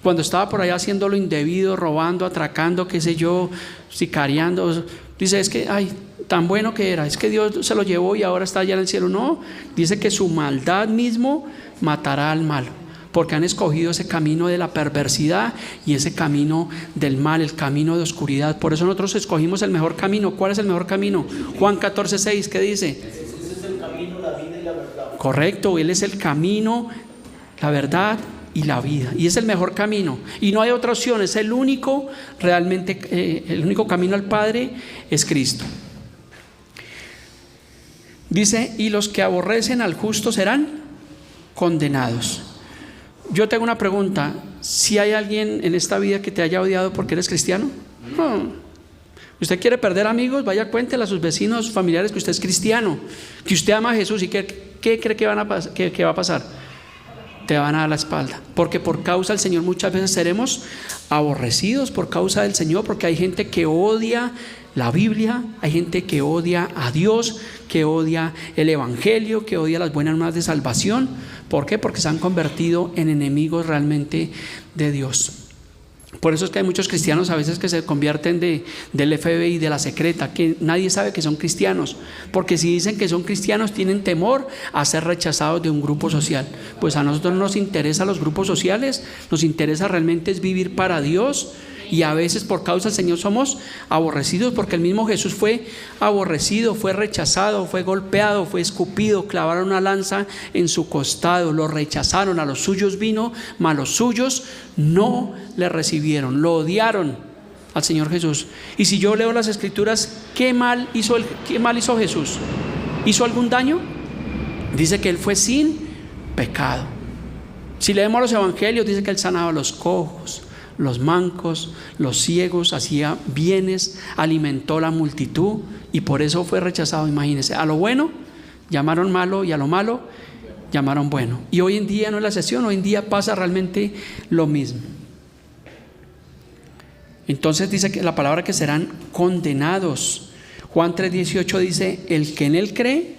cuando estaba por allá haciendo lo indebido, robando, atracando, qué sé yo, sicariando. Dice, es que, ay, tan bueno que era, es que Dios se lo llevó y ahora está allá en el cielo. No, dice que su maldad mismo matará al malo, porque han escogido ese camino de la perversidad y ese camino del mal, el camino de oscuridad. Por eso nosotros escogimos el mejor camino. ¿Cuál es el mejor camino? Juan 14:6, ¿qué dice? Jesús es el camino, la vida y la verdad. Correcto, Él es el camino, la verdad y la vida, y es el mejor camino, y no hay otra opción, es el único, realmente el único camino al Padre es Cristo. Dice, y los que aborrecen al justo serán condenados. Yo tengo una pregunta: ¿si hay alguien en esta vida que te haya odiado porque eres cristiano? No. ¿Usted quiere perder amigos? Vaya, cuéntele a sus vecinos, familiares que usted es cristiano, que usted ama a Jesús, y ¿qué cree que va a pasar? Te van a dar la espalda, porque por causa del Señor muchas veces seremos aborrecidos por causa del Señor, porque hay gente que odia la Biblia, hay gente que odia a Dios, que odia el Evangelio, que odia las buenas nuevas de salvación. ¿Por qué? Porque se han convertido en enemigos realmente de Dios. Por eso es que hay muchos cristianos a veces que se convierten del FBI, de la secreta, que nadie sabe que son cristianos, porque si dicen que son cristianos tienen temor a ser rechazados de un grupo social. Pues a nosotros no nos interesan los grupos sociales, nos interesa realmente es vivir para Dios. Y a veces por causa del Señor somos aborrecidos, porque el mismo Jesús fue aborrecido, fue rechazado, fue golpeado, fue escupido, clavaron una lanza en su costado, lo rechazaron, a los suyos vino, mas los suyos no le recibieron, lo odiaron al Señor Jesús. Y si yo leo las Escrituras, ¿qué mal hizo Jesús? ¿Hizo algún daño? Dice que Él fue sin pecado. Si leemos los evangelios, dice que Él sanaba a los cojos, los mancos, los ciegos, hacía bienes, alimentó la multitud, y por eso fue rechazado. Imagínense, a lo bueno llamaron malo y a lo malo llamaron bueno. Y hoy en día no es la excepción, hoy en día pasa realmente lo mismo. Entonces dice que la palabra que serán condenados. Juan 3:18 dice, el que en Él cree,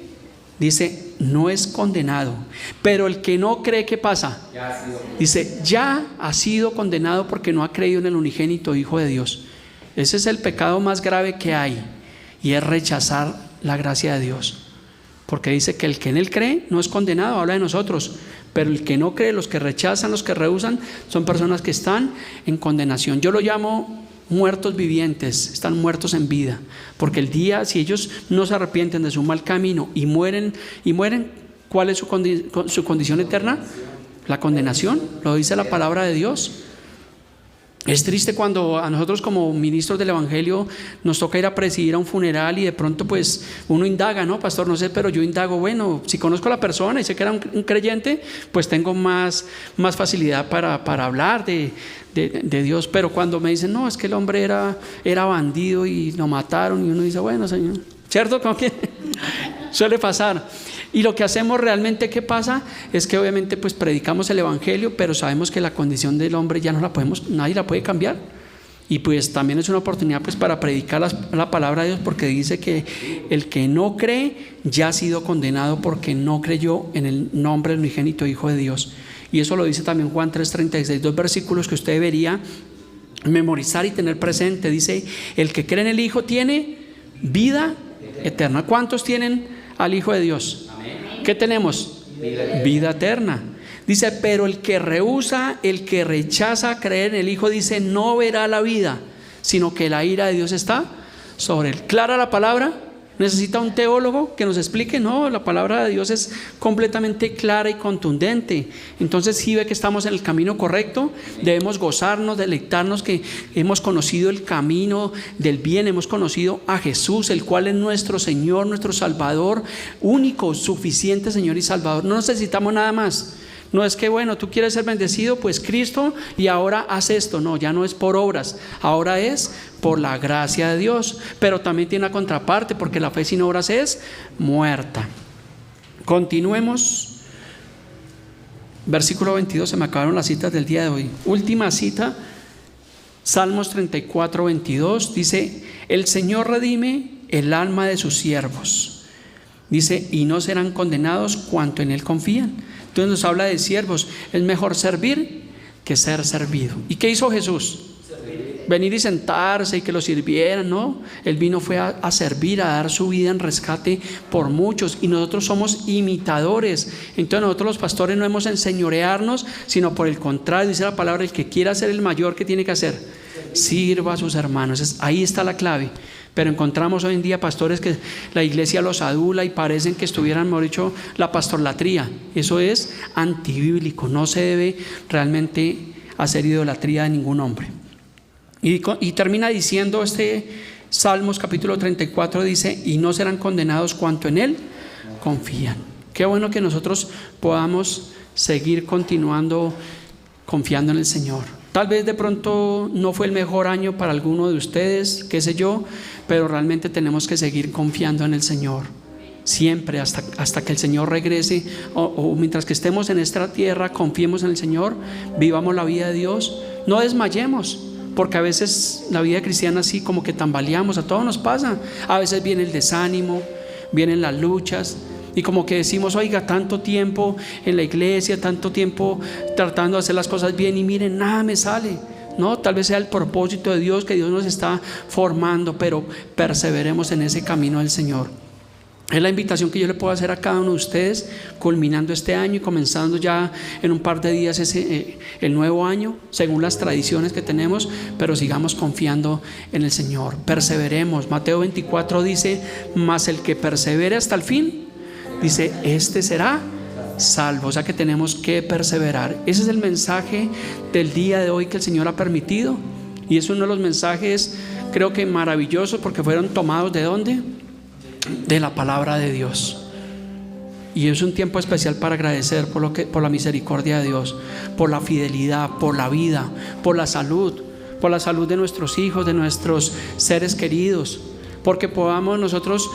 dice, no es condenado, pero el que no cree, ¿qué pasa? Dice, ya ha sido condenado porque no ha creído en el unigénito Hijo de Dios. Ese es el pecado más grave que hay, y es rechazar la gracia de Dios, porque dice que el que en Él cree no es condenado, habla de nosotros, pero el que no cree, los que rechazan, los que rehúsan, son personas que están en condenación. Yo lo llamo muertos vivientes, están muertos en vida, porque el día, si ellos no se arrepienten de su mal camino y mueren, ¿cuál es su condición eterna? La condenación, lo dice la palabra de Dios. Es triste cuando a nosotros como ministros del Evangelio nos toca ir a presidir a un funeral y de pronto pues uno indaga, no, pastor, no sé, pero yo indago, bueno, si conozco a la persona y sé que era un creyente, pues tengo más facilidad para hablar de Dios. Pero cuando me dicen, no, es que el hombre era bandido y lo mataron, y uno dice, bueno, Señor, ¿cierto? Como que suele pasar. Y lo que hacemos realmente, ¿qué pasa? Es que obviamente pues predicamos el Evangelio, pero sabemos que la condición del hombre ya no la podemos, nadie la puede cambiar. Y pues también es una oportunidad pues para predicar la palabra de Dios, porque dice que el que no cree ya ha sido condenado porque no creyó en el nombre del unigénito Hijo de Dios. Y eso lo dice también Juan 3:36, dos versículos que usted debería memorizar y tener presente. Dice, el que cree en el Hijo tiene vida eterna. ¿Cuántos tienen al Hijo de Dios? ¿Qué tenemos? Vida eterna. Dice, pero el que rehúsa, el que rechaza creer en el Hijo, dice, no verá la vida, sino que la ira de Dios está sobre él. ¿Clara la palabra? ¿Necesita un teólogo que nos explique? No, la palabra de Dios es completamente clara y contundente. Entonces, si ve que estamos en el camino correcto, debemos gozarnos, deleitarnos que hemos conocido el camino del bien, hemos conocido a Jesús, el cual es nuestro Señor, nuestro Salvador, único, suficiente Señor y Salvador. No necesitamos nada más. No es que, bueno, tú quieres ser bendecido, pues Cristo, y ahora haz esto. No, ya no es por obras, ahora es por la gracia de Dios. Pero también tiene una contraparte, porque la fe sin obras es muerta. Continuemos. Versículo 22, se me acabaron las citas del día de hoy. Última cita, Salmos 34:22, dice, el Señor redime el alma de sus siervos, Dice, y no serán condenados cuanto en Él confían. Entonces nos habla de siervos. Es mejor servir que ser servido. ¿Y qué hizo Jesús? Venir y sentarse y que lo sirvieran, ¿no? Él vino fue a servir, a dar su vida en rescate por muchos, y nosotros somos imitadores. Entonces nosotros los pastores no hemos enseñorearnos, sino por el contrario, dice la palabra, el que quiera ser el mayor, ¿qué tiene que hacer? Sirva a sus hermanos. Ahí está la clave. Pero encontramos hoy en día pastores que la iglesia los adula y parecen que estuvieran, mejor dicho, la pastorlatría. Eso es antibíblico. No se debe realmente hacer idolatría de ningún hombre. Y termina diciendo Salmos capítulo 34, dice, y no serán condenados cuanto en Él confían. Qué bueno que nosotros podamos seguir continuando confiando en el Señor. Tal vez de pronto no fue el mejor año para alguno de ustedes, qué sé yo, pero realmente tenemos que seguir confiando en el Señor. Siempre hasta que el Señor regrese, o mientras que estemos en esta tierra, confiemos en el Señor, vivamos la vida de Dios, no desmayemos. Porque a veces la vida cristiana así como que tambaleamos, a todos nos pasa. A veces viene el desánimo, vienen las luchas, y como que decimos, oiga, tanto tiempo en la iglesia, tanto tiempo tratando de hacer las cosas bien, y miren, nada me sale. No, tal vez sea el propósito de Dios, que Dios nos está formando, pero perseveremos en ese camino del Señor. Es la invitación que yo le puedo hacer a cada uno de ustedes, culminando este año y comenzando ya en un par de días el nuevo año, según las tradiciones que tenemos, pero sigamos confiando en el Señor, perseveremos. Mateo 24 dice, mas el que persevere hasta el fin, dice, este será salvo. O sea que tenemos que perseverar. Ese es el mensaje del día de hoy que el Señor ha permitido, y es uno de los mensajes, creo que maravillosos, porque fueron tomados ¿de dónde? De la palabra de Dios. Y es un tiempo especial para agradecer por la misericordia de Dios, por la fidelidad, por la vida, por la salud de nuestros hijos, de nuestros seres queridos, porque podamos nosotros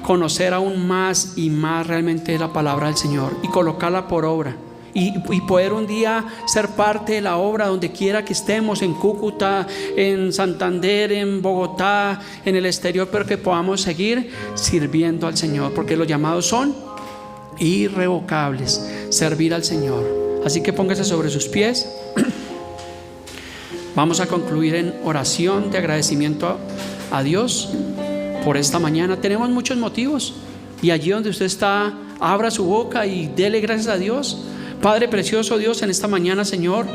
conocer aún más y más realmente la palabra del Señor y colocarla por obra. Y poder un día ser parte de la obra donde quiera que estemos, en Cúcuta, en Santander, en Bogotá, en el exterior, pero que podamos seguir sirviendo al Señor, porque los llamados son irrevocables, servir al Señor. Así que póngase sobre sus pies. Vamos a concluir en oración de agradecimiento a Dios por esta mañana. Tenemos muchos motivos, y allí donde usted está, abra su boca y dele gracias a Dios. Padre precioso, Dios, en esta mañana, Señor,